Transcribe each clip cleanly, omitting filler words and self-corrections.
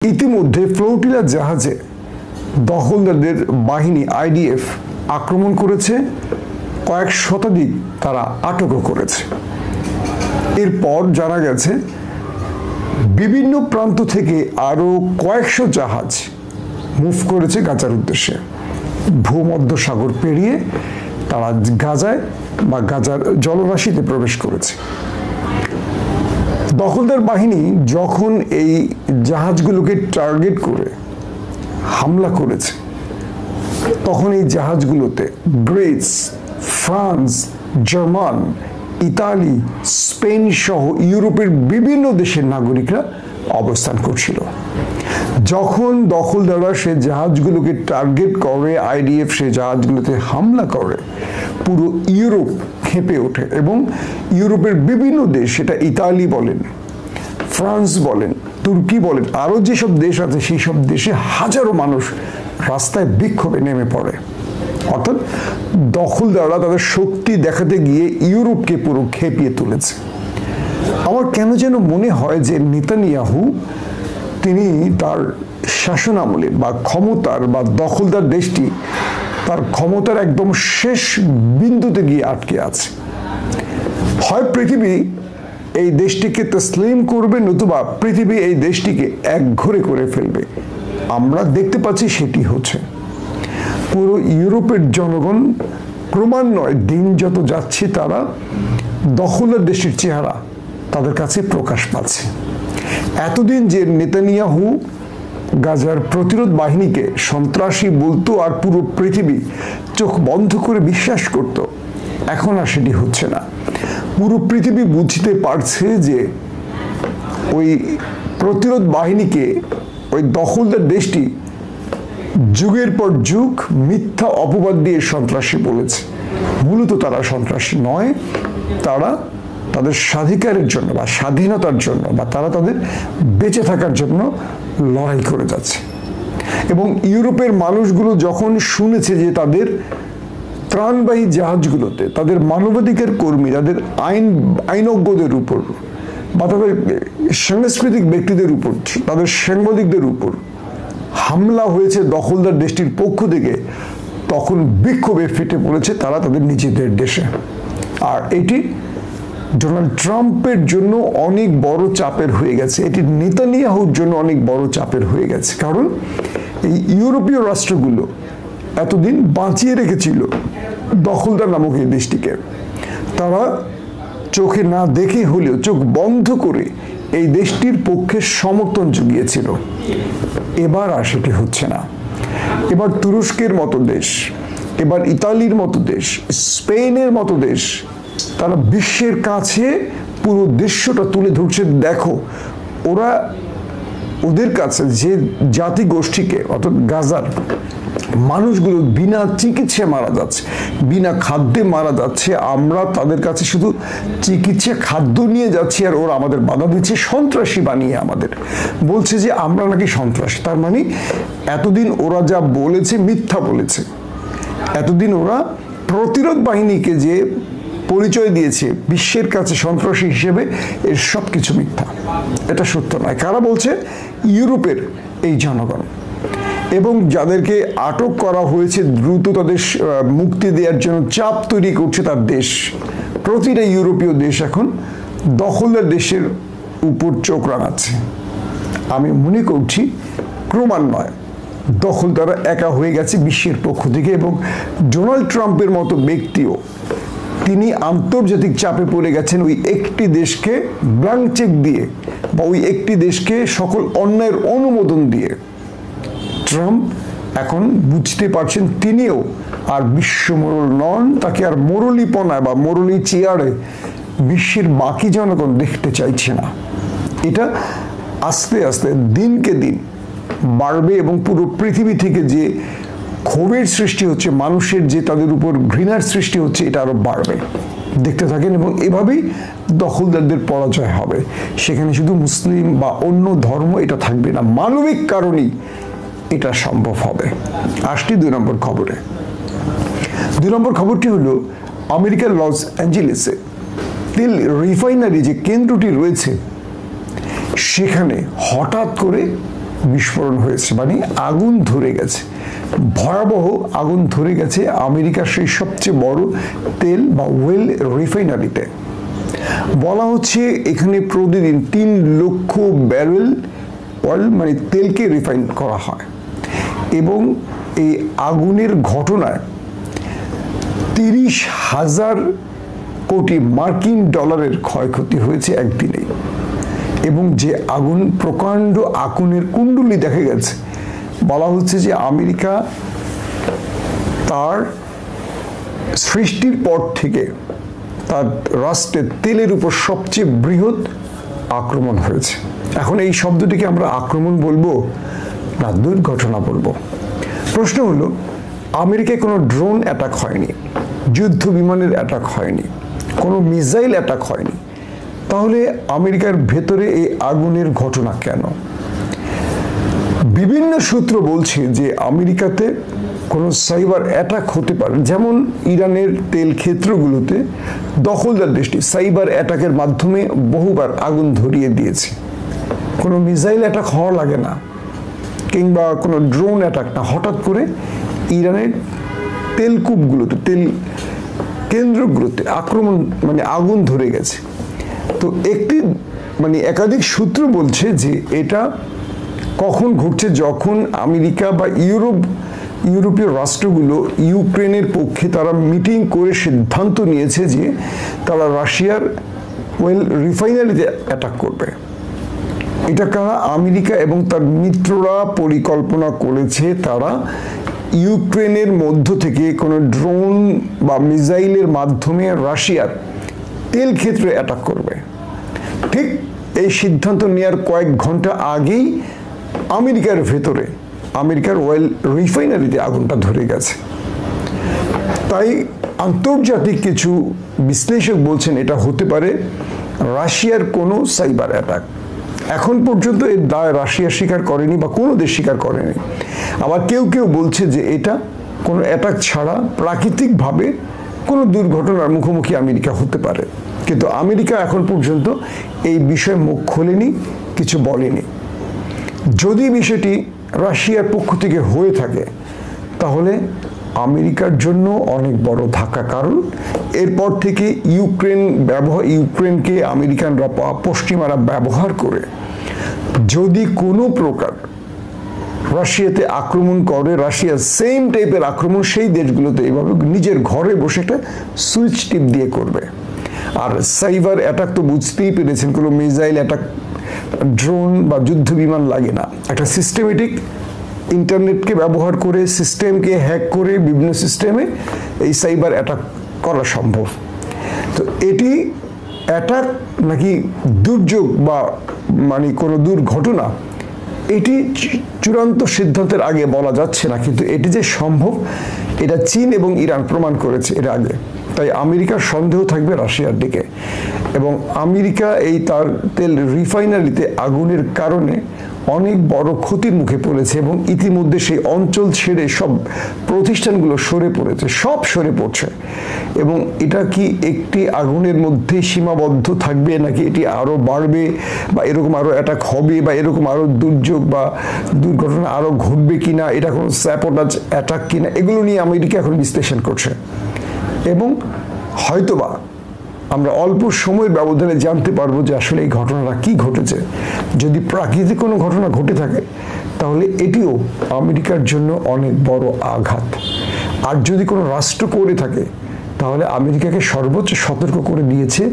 ইতিমধ্যে ফ্লোটিলা জাহাজে দখলদারদের বাহিনী আইডিএফ আক্রমণ করেছে, কয়েক শতাধিক তারা আটকও করেছে। এরপর জানা গেছে বিভিন্ন প্রান্ত থেকে আরো কয়েকশো জাহাজ মুভ করেছে গাজার উদ্দেশ্যে। ভূমধ্য সাগর পেরিয়ে তারা গাজায় বা গাজার জলরাশিতে প্রবেশ করেছে। দখলদার বাহিনী যখন এই জাহাজগুলোকে টার্গেট করে হামলা করেছে, তখন এই জাহাজগুলোতে Greece, France, German, Italy, Spain সহ ইউরোপের বিভিন্ন দেশের নাগরিকরা অবস্থান করছিল। যখন দখলদাররা সে জাহাজগুলোকে টার্গেট করে, আইডিএফ সে জাহাজগুলোতে হামলা করে, পুরো ইউরোপ ক্ষেপে ওঠে এবং ইউরোপের বিভিন্ন দেশ, সেটা ইতালি বলেন, ফ্রান্স বলেন, তুর্কি বলেন, আরো যেসব দেশ আছে সেই সব দেশে হাজারো মানুষ রাস্তায় বিক্ষোভে নেমে পড়ে। অর্থাৎ দখলদাররা তাদের শক্তি দেখাতে গিয়ে ইউরোপকে পুরো খেপিয়ে তুলেছে। আমার কেন যেন মনে হয় যে নেতানিয়াহু তিনি তার শাসনামলে বা ক্ষমতার বা দখলদার দেশটি তার ক্ষমতার একদম শেষ বিন্দুতে গিয়ে আটকে আছে। হয় পৃথিবী এই দেশটিকে তসলিম করবে, নতুবা পৃথিবী এই দেশটিকে একঘরে করে ফেলবে। আমরা দেখতে পাচ্ছি সেটি হচ্ছে। পুরো ইউরোপের জনগণ ক্রমান্বয়ে দিন যত যাচ্ছে তারা দখলদার দেশের চেহারা তাদের কাছে প্রকাশ পাচ্ছে। এতদিন যে নেতানিয়াহু গাজার প্রতিরোধ বাহিনীকে সন্ত্রাসী বলতো আর পুরো পৃথিবী চোখ বন্ধ করে বিশ্বাস করত, এখন আর সেটি হচ্ছে না। পুরো পৃথিবী বুঝতে পারছে যে ওই প্রতিরোধ বাহিনীকে ওই দখলদার দেশটি যুগের পর যুগ মিথ্যা অপবাদ দিয়ে সন্ত্রাসী বলেছে। মূলত তারা সন্ত্রাসী নয়, তারা তাদের স্বাধিকারের জন্য বা স্বাধীনতার জন্য বা তারা তাদের বেঁচে থাকার জন্য লড়াই করে যাচ্ছে। এবং ইউরোপের মানুষগুলো যখন শুনেছে যে তাদের ত্রাণবাহী জাহাজগুলোতে তাদের মানবাধিকার কর্মী, তাদের আইনজ্ঞদের উপর বা তাদের সাংস্কৃতিক ব্যক্তিদের উপর, তাদের সাংবাদিকদের উপর হামলা হয়েছে দখলদার দেশটির পক্ষ থেকে, তখন বিক্ষোভে ফেটে পড়েছে তারা তাদের নিজেদের দেশে। আর এটি ডোনাল্ড ট্রাম্পের জন্য অনেক বড় চাপের হয়ে গেছে, এটি নেতানিয়াহুর জন্য অনেক বড় চাপের হয়ে গেছে। কারণ এই ইউরোপীয় রাষ্ট্রগুলো এতদিন বাঁচিয়ে রেখেছিল দখলদার নামক এই দেশটিকে। তারা চোখে না দেখে হলেও চোখ বন্ধ করে এই দেশটির পক্ষে সমর্থন জুগিয়েছিল। এবার আর সেটি হচ্ছে না। এবার তুরস্কের মতো দেশ, এবার ইতালির মতো দেশ, স্পেনের মতো দেশ, তারা বিশ্বের কাছে পুরো দৃশ্যটা তুলে ধরছে। দেখো, ওরা ওদের কাছে যে জাতি গোষ্ঠীকে অর্থাৎ গাজার মানুষগুলো বিনা চিকিৎসায় মারা যাচ্ছে, বিনা খাদ্যে মারা যাচ্ছে, আমরা তাদের কাছে শুধু চিকিৎসা খাদ্য নিয়ে যাচ্ছি আর ওরা আমাদের বাধা দিচ্ছে, সন্ত্রাসী বানিয়ে আমাদের বলছে যে আমরা নাকি সন্ত্রাসী। তার মানে এতদিন ওরা যা বলেছে মিথ্যা বলেছে। এতদিন ওরা প্রতিরোধ বাহিনীকে যে পরিচয় দিয়েছে বিশ্বের কাছে সন্ত্রাসী হিসেবে, এর সব কিছু মিথ্যা, এটা সত্য নয়। কারা বলছে? ইউরোপের এই জনগণ। এবং যাদেরকে আটক করা হয়েছে দ্রুত তাদের মুক্তি দেওয়ার জন্য চাপ তৈরি করছে তার দেশ। প্রতিটা ইউরোপীয় দেশ এখন দখলদার দেশের উপর চোখ রাঙাচ্ছে। আমি মনে করছি ক্রমান্বয়ে দখলদাররা একা হয়ে গেছে বিশ্বের পক্ষ থেকে। এবং ডোনাল্ড ট্রাম্পের মতো ব্যক্তিও তিনি আন্তর্জাতিক চাপে পড়ে গেছেন ওই একটি দেশকে ব্ল্যাঙ্ক চেক দিয়ে বা ওই একটি দেশকে সকল অন্যায়ের অনুমোদন দিয়ে। ট্রাম্প এখন বুঝতে পারছেন তিনিও আর বিশ্ব মোড়ল নন, তাকে আর মোড়লিপনায় বা মোড়লি চেয়ারে বিশ্বের বাকি জনগণ দেখতে চাইছে না। এটা আস্তে আস্তে দিনকে দিন বাড়বে এবং পুরো পৃথিবী থেকে যে ক্ষোভের সৃষ্টি হচ্ছে, মানুষের যে তাদের উপর ঘৃণার সৃষ্টি হচ্ছে, এটা আরো বাড়বে। দেখতে থাকেন এবং এভাবেই দখলদারদের পরাজয় হবে। সেখানে শুধু মুসলিম বা অন্য ধর্ম এটা থাকবে না, মানবিক কারণেই এটা সম্ভব হবে। আসছি 2 নম্বর খবরে। 2 নম্বর খবরটি হলো আমেরিকার লস অ্যাঞ্জেলেসে তেল রিফাইনারি যে কেন্দ্রটি রয়েছে সেখানে হঠাৎ করে বিস্ফোরণ হয়েছে, মানে আগুন ধরে গেছে, ভয়াবহ আগুন ধরে গেছে আমেরিকার সেই সবচেয়ে বড় তেল বা ওয়েল রিফাইনারিতে। বলা হচ্ছে এখানে প্রতিদিন 3 লক্ষ ব্যারেল অয়েল মানে তেলকে রিফাইন করা হয়, এবং এই আগুনের ঘটনায় 30,000 কোটি মার্কিন ডলারের ক্ষয়ক্ষতি হয়েছে একদিনেই। এবং যে আগুন, প্রকাণ্ড আগুনের কুণ্ডলী দেখা গেছে, বলা হচ্ছে যে আমেরিকা তার সৃষ্টির পর থেকে তার রাষ্ট্রের তেলের উপর সবচেয়ে বৃহৎ আক্রমণ হয়েছে। এখন এই শব্দটিকে আমরা আক্রমণ বলবো না দুর্ঘটনা বলবো? প্রশ্ন হলো, আমেরিকায় কোনো ড্রোন অ্যাটাক হয়নি, যুদ্ধ বিমানের অ্যাটাক হয়নি, কোনো মিসাইল অ্যাটাক হয়নি, তাহলে আমেরিকার ভেতরে এই আগুনের ঘটনা কেন? বিভিন্ন সূত্র বলছে যে আমেরিকাতে কোনো সাইবার অ্যাটাক হতে পারে, যেমন ইরানের তেল ক্ষেত্রগুলোতে দখলদার দেশটি সাইবার অ্যাটাকের মাধ্যমে বহুবার আগুন ধরিয়ে দিয়েছে। কোনো মিসাইল অ্যাটাক হওয়া লাগে না, কিংবা কোনো ড্রোন অ্যাটাক না, হঠাৎ করে ইরানের তেলকূপগুলোতে, তেল কেন্দ্রগুলোতে আক্রমণ মানে আগুন ধরে গেছে। তো একাধিক সূত্র বলছে যে এটা কখন ঘটছে, যখন আমেরিকা বা ইউরোপীয় রাষ্ট্রগুলো ইউক্রেনের পক্ষে তারা মিটিং করে সিদ্ধান্ত নিয়েছে যে তারা রাশিয়ার ওয়েল রিফাইনারিতে অ্যাটাক করবে। এটা কারা? আমেরিকা এবং তার মিত্ররা পরিকল্পনা করেছে তারা ইউক্রেনের মধ্য থেকে কোনো ড্রোন বা মিসাইলের মাধ্যমে রাশিয়ার তেল ক্ষেত্রে অ্যাটাক করবে। ঠিক এই সিদ্ধান্ত নেওয়ার কয়েক ঘন্টা আগেই আমেরিকার ভেতরে, আমেরিকার ওয়েল রিফাইনারিতে আগুনটা ধরে গেছে। তাই আন্তর্জাতিক কিছু বিশ্লেষক বলছেন এটা হতে পারে রাশিয়ার কোনো সাইবার অ্যাটাক। এখন পর্যন্ত এর দায় রাশিয়া স্বীকার করেনি বা কোনো দেশ স্বীকার করেনি। আবার কেউ কেউ বলছে যে এটা কোনো অ্যাটাক ছাড়া প্রাকৃতিকভাবে কোনো দুর্ঘটনার মুখোমুখি আমেরিকা হতে পারে, কিন্তু আমেরিকা এখন পর্যন্ত এই বিষয়ে মুখ খোলেনি, কিছু বলেনি। যদি বিষয়টি রাশিয়ার পক্ষ থেকে হয়ে থাকে তাহলে আমেরিকার জন্য অনেক বড় ধাক্কা, কারণ এরপর থেকে ইউক্রেনকে আমেরিকানরা, পশ্চিমারা ব্যবহার করে যদি কোনো প্রকার রাশিয়াতে আক্রমণ করে, রাশিয়া সেম টাইপের আক্রমণ সেই দেশগুলোতে এভাবে নিজের ঘরে বসে একটা সুইচ টিপ দিয়ে করবে। আর সাইবার অ্যাটাক তো বুঝতেই পেরেছেন, কোনো মিসাইল অ্যাটাক, ড্রোন বা যুদ্ধ বিমান লাগে না, একটা সিস্টেমেটিক ইন্টারনেটকে ব্যবহার করে, সিস্টেমকে হ্যাক করে বিভিন্ন সিস্টেমে এই সাইবার অ্যাটাক করা সম্ভব। তো এটি অ্যাটাক নাকি দুর্যোগ বা মানে কোনো দুর্ঘটনা, এটি চূড়ান্ত সিদ্ধান্তের আগে বলা যাচ্ছে না, কিন্তু এটি যে সম্ভব এটা চীন এবং ইরান প্রমাণ করেছে এর আগে। তাই আমেরিকার সন্দেহ থাকবে রাশিয়ার দিকে, এবং আমেরিকা এই তার তেল রিফাইনারিতে আগুনের কারণে অনেক বড় ক্ষতির মুখে পড়েছে, এবং ইতিমধ্যে সেই অঞ্চল ছেড়ে সব প্রতিষ্ঠানগুলো সরে পড়েছে, সব সরে পড়ছে। এবং এটা কি একটি আগুনের মধ্যে সীমাবদ্ধ থাকবে, নাকি এটি আরো বাড়বে, বা এরকম আরো অ্যাটাক হবে, বা এরকম আরো দুর্যোগ বা দুর্ঘটনা আরো ঘটবে কিনা, এটা কোনো স্যাবোটাজ অ্যাটাক কিনা, এগুলো নিয়ে আমেরিকা এখন বিশ্লেষণ করছে। এবং হয়তোবা আমরা অল্প সময়ের ব্যবধানে জানতে পারবো যে আসলে এই ঘটনাটা কি ঘটেছে। যদি প্রাকৃতিক কোনো ঘটনা ঘটে থাকে তাহলে এটিও আমেরিকার জন্য অনেক বড় আঘাত। আর যদি কোনো রাষ্ট্র করে থাকে তাহলে আমেরিকাকে সর্বোচ্চ সতর্ক করে দিয়েছে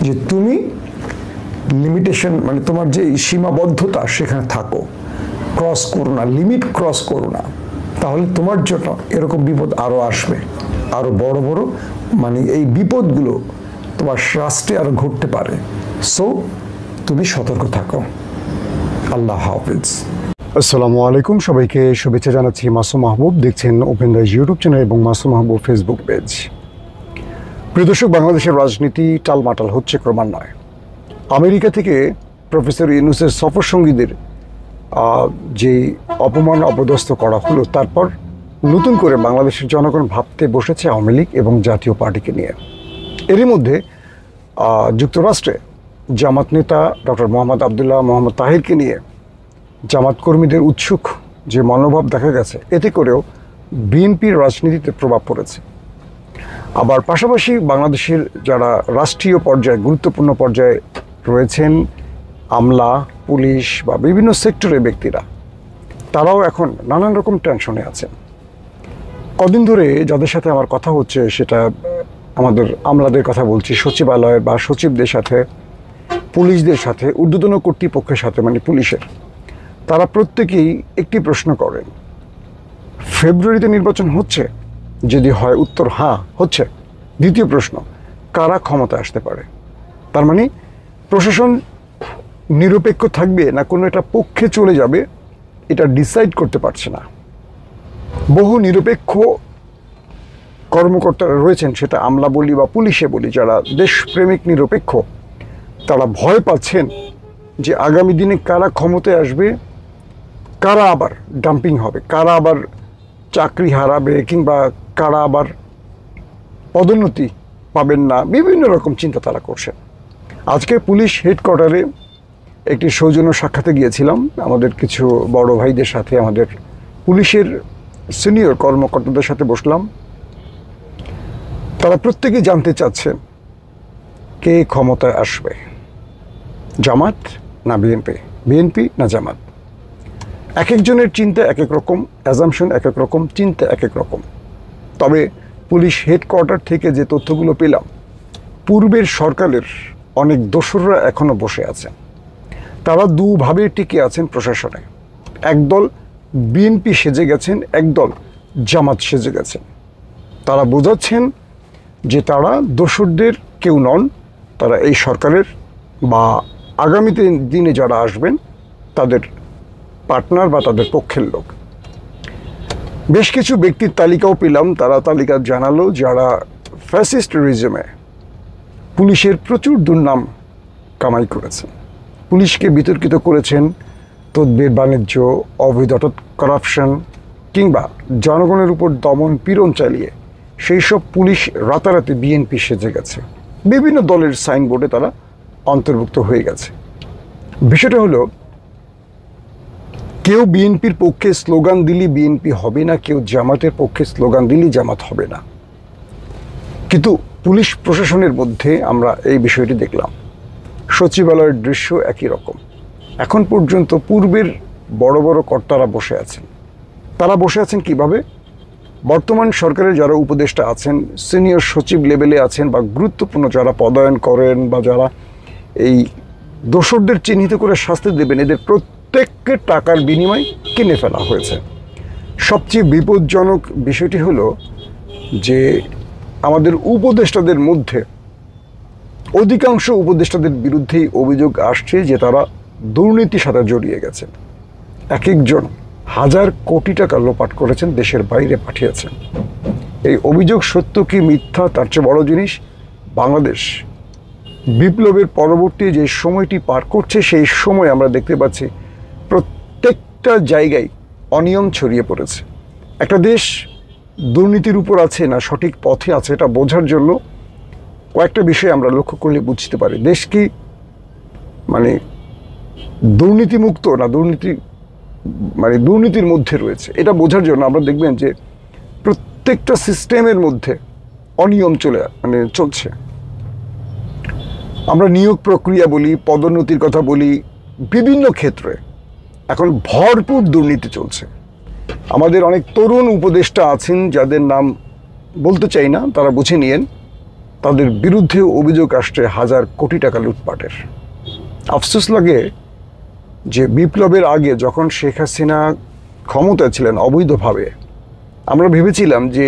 যে তুমি লিমিটেশন, মানে তোমার যে সীমাবদ্ধতা সেখানে থাকো, ক্রস করো না, লিমিট ক্রস করো না, তাহলে তোমার জন্য এরকম বিপদ আরো আসবে, আরো বড় বড়, মানে এই বিপদগুলো তোমার রাষ্ট্রে আরো ঘটতে পারে। সো তুমি সতর্ক থাকো। আল্লাহ হাফিজ। আসসালামু আলাইকুম, সবাইকে শুভেচ্ছা জানাচ্ছি। মাসুম মাহবুব, দেখছেন ওপেন দ্য ইউটিউব চ্যানেল এবং মাসুম মাহবুব ফেসবুক পেজ। প্রিয় দর্শক, বাংলাদেশের রাজনীতি টালমাটাল হচ্ছে ক্রমান্বয়ে। আমেরিকা থেকে প্রফেসর ইউনূসের সফর সঙ্গীদের যে অপমান অপদস্থ করা হলো, তারপর নতুন করে বাংলাদেশের জনগণ ভাবতে বসেছে আওয়ামী লীগ এবং জাতীয় পার্টিকে নিয়ে। এরই মধ্যে যুক্তরাষ্ট্রে জামাত নেতা ডক্টর মোহাম্মদ আবদুল্লাহ মোহাম্মদ তাহিরকে নিয়ে জামাত কর্মীদের উৎসুক যে মনোভাব দেখা গেছে, এতে করেও বিএনপির রাজনীতিতে প্রভাব পড়েছে। আবার পাশাপাশি বাংলাদেশের যারা রাষ্ট্রীয় পর্যায়ে গুরুত্বপূর্ণ পর্যায়ে রয়েছেন, আমলা, পুলিশ বা বিভিন্ন সেক্টরের ব্যক্তিরা, তারাও এখন নানান রকম টেনশনে আছেন। কদিন ধরে যাদের সাথে আমার কথা হচ্ছে, সেটা আমাদের আমলাদের কথা বলছি, সচিবালয়ের বা সচিবদের সাথে, পুলিশদের সাথে, ঊর্ধ্বতন কর্তৃপক্ষের সাথে, মানে পুলিশের, তারা প্রত্যেকেই একটি প্রশ্ন করেন, ফেব্রুয়ারিতে নির্বাচন হচ্ছে? যদি হয় উত্তর হ্যাঁ হচ্ছে। দ্বিতীয় প্রশ্ন, কারা ক্ষমতা আসতে পারে? তার মানে প্রশাসন নিরপেক্ষ থাকবে না কোনো একটা পক্ষে চলে যাবে, এটা ডিসাইড করতে পারছে না। বহু নিরপেক্ষ কর্মকর্তারা রয়েছেন, সেটা আমলা বলি বা পুলিশে বলি, যারা দেশপ্রেমিক নিরপেক্ষ, তারা ভয় পাচ্ছেন যে আগামী দিনে কারা ক্ষমতায় আসবে, কারা আবার ডাম্পিং হবে, কারা আবার চাকরি হারাবে, কিংবা কারা আবার পদোন্নতি পাবেন না, বিভিন্ন রকম চিন্তা তারা করছেন। আজকে পুলিশ হেডকোয়ার্টারে একটি সৌজন্য সাক্ষাতে গিয়েছিলাম আমাদের কিছু বড় ভাইদের সাথে, আমাদের পুলিশের সিনিয়র কর্মকর্তাদের সাথে বসলাম। তারা প্রত্যেকেই জানতে চাচ্ছেন কে ক্ষমতায় আসবে, জামাত না বিএনপি, বিএনপি না জামাত। এক একজনের চিন্তা এক এক রকম, অ্যাজাম্পশন এক এক রকম, চিন্তা এক এক রকম। তবে পুলিশ হেডকোয়ার্টার থেকে যে তথ্যগুলো পেলাম, পূর্বের সরকারের অনেক দোসররা এখনো বসে আছেন। তারা দুভাবে টিকে আছেন প্রশাসনে। একদল বিএনপি সেজে গেছেন, একদল জামাত সেজে গেছেন। তারা বোঝাচ্ছেন যে তারা দোসরদের কেউ নন, তারা এই সরকারের বা আগামীতে দিনে যারা আসবেন তাদের পার্টনার বা তাদের পক্ষের লোক। বেশ কিছু ব্যক্তির তালিকাও পেলাম, তারা তালিকা জানালো যারা ফ্যাসিস্ট রিজিমে পুলিশের প্রচুর দুর্নাম কামাই করেছেন, পুলিশকে বিতর্কিত করেছেন, তদবির বাণিজ্য, অবৈধ করাপশন কিংবা জনগণের উপর দমন পীড়ন চালিয়ে সেই সব পুলিশ রাতারাতি বিএনপি সেজে গেছে। বিভিন্ন দলের সাইনবোর্ডে তারা অন্তর্ভুক্ত হয়ে গেছে। বিষয়টা হলো, কেউ বিএনপির পক্ষে স্লোগান দিলি বিএনপি হবে না, কেউ জামাতের পক্ষে স্লোগান দিলি জামাত হবে না। কিন্তু পুলিশ প্রশাসনের মধ্যে আমরা এই বিষয়টি দেখলাম। সচিবালয়ের দৃশ্য একই রকম। এখন পর্যন্ত পূর্বের বড় বড় কর্তারা বসে আছেন। তারা বসে আছেন কিভাবে? বর্তমান সরকারের যারা উপদেষ্টা আছেন, সিনিয়র সচিব লেভেলে আছেন, বা গুরুত্বপূর্ণ যারা পদায়ন করেন বা যারা এই দোসরদের চিহ্নিত করে শাস্তি দেবেন, এদের প্রত্যেককে টাকার বিনিময়ে কিনে ফেলা হয়েছে। সবচেয়ে বিপজ্জনক বিষয়টি হলো যে আমাদের উপদেষ্টাদের মধ্যে অধিকাংশ উপদেষ্টাদের বিরুদ্ধেই অভিযোগ আসছে যে তারা দুর্নীতির সাথে জড়িয়ে গেছেন। এক একজন হাজার কোটি টাকা লোপাট করেছেন, দেশের বাইরে পাঠিয়েছেন। এই অভিযোগ সত্য কি মিথ্যা, তার চেয়ে বড় জিনিস, বাংলাদেশ বিপ্লবের পরবর্তী যে সময়টি পার করছে, সেই সময় আমরা দেখতে পাচ্ছি প্রত্যেকটা জায়গায় অনিয়ম ছড়িয়ে পড়েছে। একটা দেশ দুর্নীতির উপর আছে না সঠিক পথে আছে, এটা বোঝার জন্য কয়েকটা বিষয় আমরা লক্ষ্য করলে বুঝতে পারি দেশ কি মানে দুর্নীতিমুক্ত না দুর্নীতির মধ্যে রয়েছে। এটা বোঝার জন্য আমরা দেখবেন যে প্রত্যেকটা সিস্টেমের মধ্যে অনিয়ম চলছে। আমরা নিয়োগ প্রক্রিয়া বলি, পদোন্নতির কথা বলি, বিভিন্ন ক্ষেত্রে এখন ভরপুর দুর্নীতি চলছে। আমাদের অনেক তরুণ উপদেষ্টা আছেন যাদের নাম বলতে চাই না, তারা বুঝে নিয়েন, তাদের বিরুদ্ধেও অভিযোগ আসছে হাজার কোটি টাকা লুটপাটের। আফসোস লাগে যে বিপ্লবের আগে যখন শেখ হাসিনা ক্ষমতায় ছিলেন অবৈধভাবে, আমরা ভেবেছিলাম যে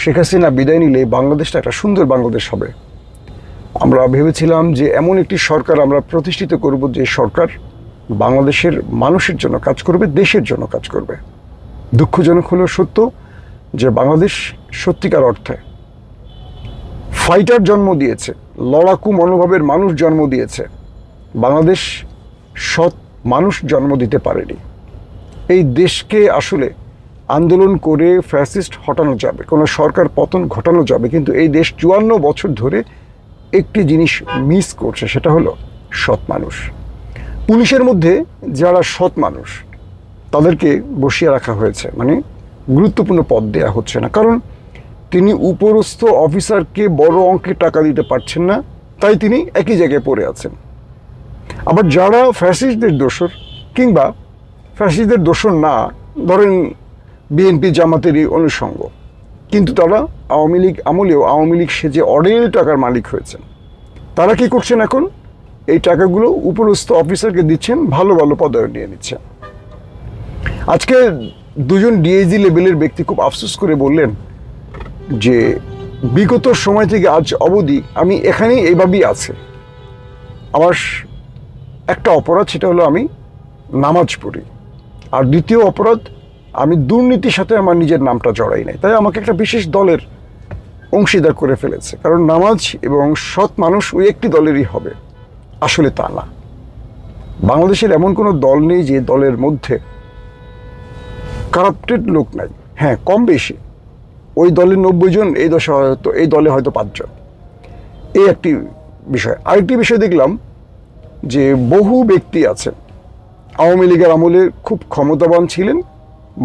শেখ হাসিনা বিদায় নিলে বাংলাদেশটা একটা সুন্দর বাংলাদেশ হবে। আমরা ভেবেছিলাম যে এমন একটি সরকার আমরা প্রতিষ্ঠিত করব যে সরকার বাংলাদেশের মানুষের জন্য কাজ করবে, দেশের জন্য কাজ করবে। দুঃখজনক হলো সত্য যে বাংলাদেশ সত্যিকার অর্থে ফাইটার জন্ম দিয়েছে, লড়াকু মনোভাবের মানুষ জন্ম দিয়েছে, বাংলাদেশ সৎ মানুষ জন্ম দিতে পারেনি। এই দেশকে আসলে আন্দোলন করে ফ্যাসিস্ট হটানো যাবে, কোনো সরকার পতন ঘটানো যাবে, কিন্তু এই দেশ ৫৪ বছর ধরে একটি জিনিস মিস করছে, সেটা হলো সৎ মানুষ। পুলিশের মধ্যে যারা সৎ মানুষ তাদেরকে বসিয়ে রাখা হয়েছে, মানে গুরুত্বপূর্ণ পদ দেওয়া হচ্ছে না, কারণ তিনি উপরস্থ অফিসারকে বড় অঙ্কের টাকা দিতে পারছেন না, তাই তিনি একই জায়গায় পড়ে আছেন। আবার যারা ফ্যাসিস্টদের দোসর কিংবা ফ্যাসিস্টদের দোসর না, ধরেন বিএনপি জামাতেরই অনুষঙ্গ, কিন্তু তারা আওয়ামী লীগ আমলেও আওয়ামী লীগ সেজে অঢেল টাকার মালিক হয়েছেন, তারা কি করছেন এখন? এই টাকাগুলো উপরস্থ অফিসারকে দিচ্ছেন, ভালো ভালো পদে নিয়ে নিচ্ছেন। আজকে দুজন ডিআইজি লেভেলের ব্যক্তি খুব আফসোস করে বললেন যে বিগত সময় থেকে আজ অবধি আমি এখানেই এইভাবেই আছে। আমার একটা অপরাধ, সেটা হলো আমি নামাজ পড়ি, আর দ্বিতীয় অপরাধ আমি দুর্নীতির সাথে আমার নিজের নামটা জড়াই নাই, তাই আমাকে একটা বিশেষ দলের অংশীদার করে ফেলেছে, কারণ নামাজ এবং সৎ মানুষ ওই একটি দলেরই হবে। আসলে তা না। বাংলাদেশের এমন কোনো দল নেই যে দলের মধ্যে কারাপ্টেড লোক নাই। হ্যাঁ, কম বেশি ওই দলের 90 জন, এই দলে হয়তো 5 জন। এই একটি বিষয়। আরেকটি বিষয় দেখলাম যে বহু ব্যক্তি আছেন আওয়ামী লীগের আমলে খুব ক্ষমতাবান ছিলেন,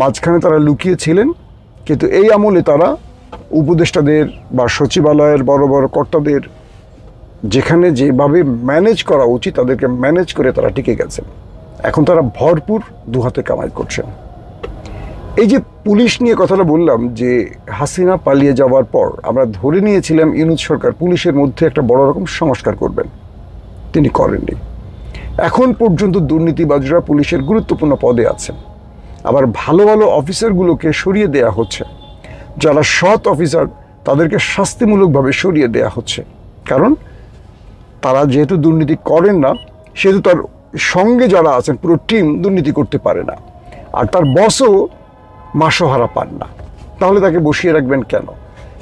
মাঝখানে তারা লুকিয়ে ছিলেন, কিন্তু এই আমলে তারা উপদেষ্টাদের বা সচিবালয়ের বড় বড় কর্তাদের যেখানে যেভাবে ম্যানেজ করা উচিত তাদেরকে ম্যানেজ করে তারা টিকে গেছেন। এখন তারা ভরপুর দুহাতে কামাই করছেন। এই যে পুলিশ নিয়ে কথাটা বললাম, যে হাসিনা পালিয়ে যাওয়ার পর আমরা ধরে নিয়েছিলাম ইউনূস সরকার পুলিশের মধ্যে একটা বড় রকম সংস্কার করবেন, তিনি করেননি। এখন পর্যন্ত দুর্নীতিবাজরা পুলিশের গুরুত্বপূর্ণ পদে আছেন। আবার ভালো ভালো অফিসারগুলোকে সরিয়ে দেয়া হচ্ছে, যারা সৎ অফিসার তাদেরকে শাস্তিমূলকভাবে সরিয়ে দেয়া হচ্ছে, কারণ তারা যেহেতু দুর্নীতি করেন না, সেহেতু তার সঙ্গে যারা আছেন পুরো টিম দুর্নীতি করতে পারে না, আর তার বসও মাসোহারা পান না, তাহলে তাকে বসিয়ে রাখবেন কেন?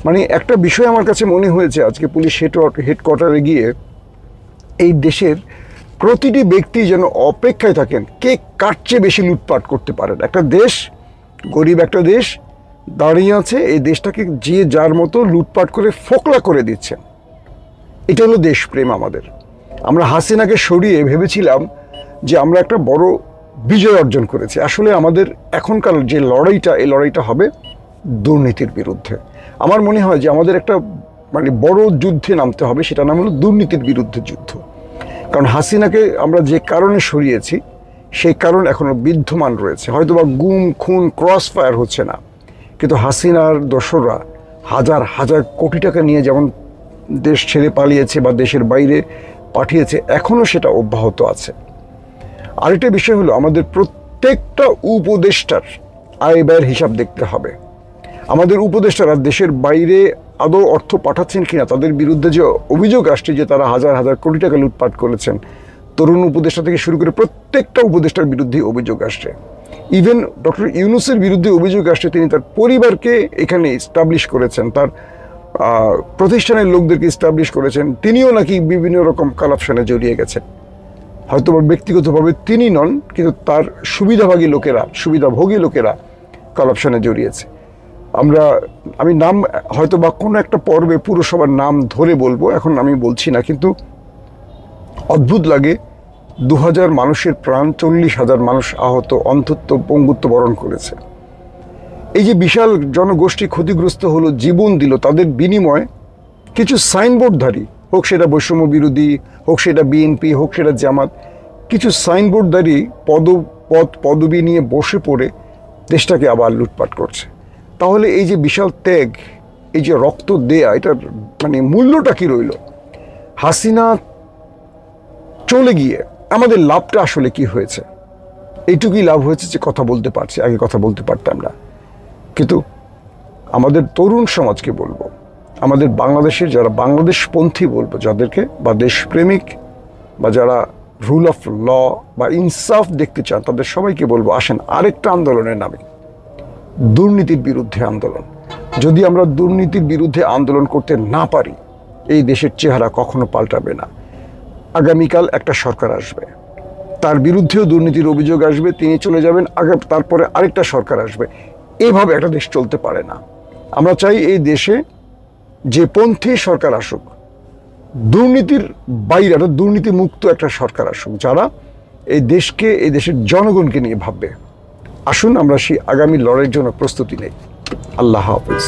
মানে একটা বিষয় আমার কাছে মনে হয়েছে আজকে পুলিশ হেডকোয়ার্টারে গিয়ে, এই দেশের প্রতিটি ব্যক্তি যেন অপেক্ষায় থাকেন কে কার চেয়ে বেশি লুটপাট করতে পারেন। একটা দেশ, গরিব একটা দেশ দাঁড়িয়ে আছে, এই দেশটাকে যে যার মতো লুটপাট করে ফোকলা করে দিচ্ছেন। এটা হলো দেশপ্রেম আমাদের। আমরা হাসিনাকে সরিয়ে ভেবেছিলাম যে আমরা একটা বড় বিজয় অর্জন করেছি। আসলে আমাদের এখনকার যে লড়াইটা, এই লড়াইটা হবে দুর্নীতির বিরুদ্ধে। আমার মনে হয় যে আমাদের একটা বড় যুদ্ধে নামতে হবে, সেটা নাম হলো দুর্নীতির বিরুদ্ধে যুদ্ধ। কারণ হাসিনাকে আমরা যে কারণে সরিয়েছি সেই কারণ এখনো বিদ্যমান রয়েছে। হয়তোবা গুম খুন ক্রস ফায়ার হচ্ছে না, কিন্তু হাসিনার দোসররা হাজার হাজার কোটি টাকা নিয়ে যেমন দেশ ছেড়ে পালিয়েছে বা দেশের বাইরে পাঠিয়েছে, এখনও সেটা অব্যাহত আছে। আরেকটা বিষয় হলো আমাদের প্রত্যেকটা উপদেষ্টার আয় ব্যয়ের হিসাব দেখতে হবে। আমাদের উপদেষ্টারা দেশের বাইরে আদৌ অর্থ পাঠাচ্ছেন কিনা, তাদের বিরুদ্ধে যে অভিযোগ আসছে যে তারা হাজার হাজার কোটি টাকা লুটপাট করেছেন, তরুণ উপদেষ্টা থেকে শুরু করে প্রত্যেকটা উপদেষ্টার বিরুদ্ধে অভিযোগ আসছে। ইভেন ডক্টর ইউনূসের বিরুদ্ধে অভিযোগ আসছে, তিনি তার পরিবারকে এখানে এস্টাবলিশ করেছেন, তার প্রতিষ্ঠানের লোকদেরকে এস্টাবলিশ করেছেন, তিনিও নাকি বিভিন্ন রকম কারাপশনে জড়িয়ে গেছেন। হয়তো ব্যক্তিগতভাবে তিনি নন, কিন্তু তার সুবিধাভোগী লোকেরা কারাপশনে জড়িয়েছে। আমি নাম হয়তো বা কোনো একটা পর্বে পুরসভার নাম ধরে বলবো, এখন আমি বলছি না, কিন্তু অদ্ভুত লাগে 2000 মানুষের প্রাণ, 40,000 মানুষ আহত, অন্তত পঙ্গুত্ব বরণ করেছে। এই যে বিশাল জনগোষ্ঠী ক্ষতিগ্রস্ত হলো, জীবন দিল, তাদের বিনিময়ে কিছু সাইনবোর্ডধারী, হোক সেটা বৈষম্য বিরোধী, হোক সেটা বিএনপি, হোক সেটা জামাত, কিছু সাইনবোর্ডধারী পদবি নিয়ে বসে পড়ে দেশটাকে আবার লুটপাট করছে। তাহলে এই যে বিশাল ত্যাগ, এই যে রক্ত দেয়া, এটার মূল্যটা কি রইল? হাসিনা চলে গিয়ে আমাদের লাভটা আসলে কি হয়েছে? এইটুকুই লাভ হয়েছে যে কথা বলতে পারছি, আগে কথা বলতে পারতাম না। কিন্তু আমাদের তরুণ সমাজকে বলবো, আমাদের বাংলাদেশের যারা বাংলাদেশপন্থী বলবো যাদেরকে, বা দেশপ্রেমিক, বা যারা রুল অফ ল বা ইনসাফ দেখতে চান, তাদের সবাইকে বলবো, আসেন আরেকটা আন্দোলনের নামে, দুর্নীতির বিরুদ্ধে আন্দোলন। যদি আমরা দুর্নীতির বিরুদ্ধে আন্দোলন করতে না পারি, এই দেশের চেহারা কখনো পাল্টাবে না। আগামীকাল একটা সরকার আসবে, তার বিরুদ্ধেও দুর্নীতির অভিযোগ আসবে, তিনি চলে যাবেন, তারপরে আরেকটা সরকার আসবে। এইভাবে একটা দেশ চলতে পারে না। আমরা চাই এই দেশে যে পন্থী সরকার আসুক, দুর্নীতির বাইরে একটা দুর্নীতি মুক্ত একটা সরকার আসুক, যারা এই দেশকে, এই দেশের জনগণকে নিয়ে ভাববে। আসুন আমরা সেই আগামী লড়াইয়ের জন্য প্রস্তুতি নেই। আল্লাহ হাফেজ।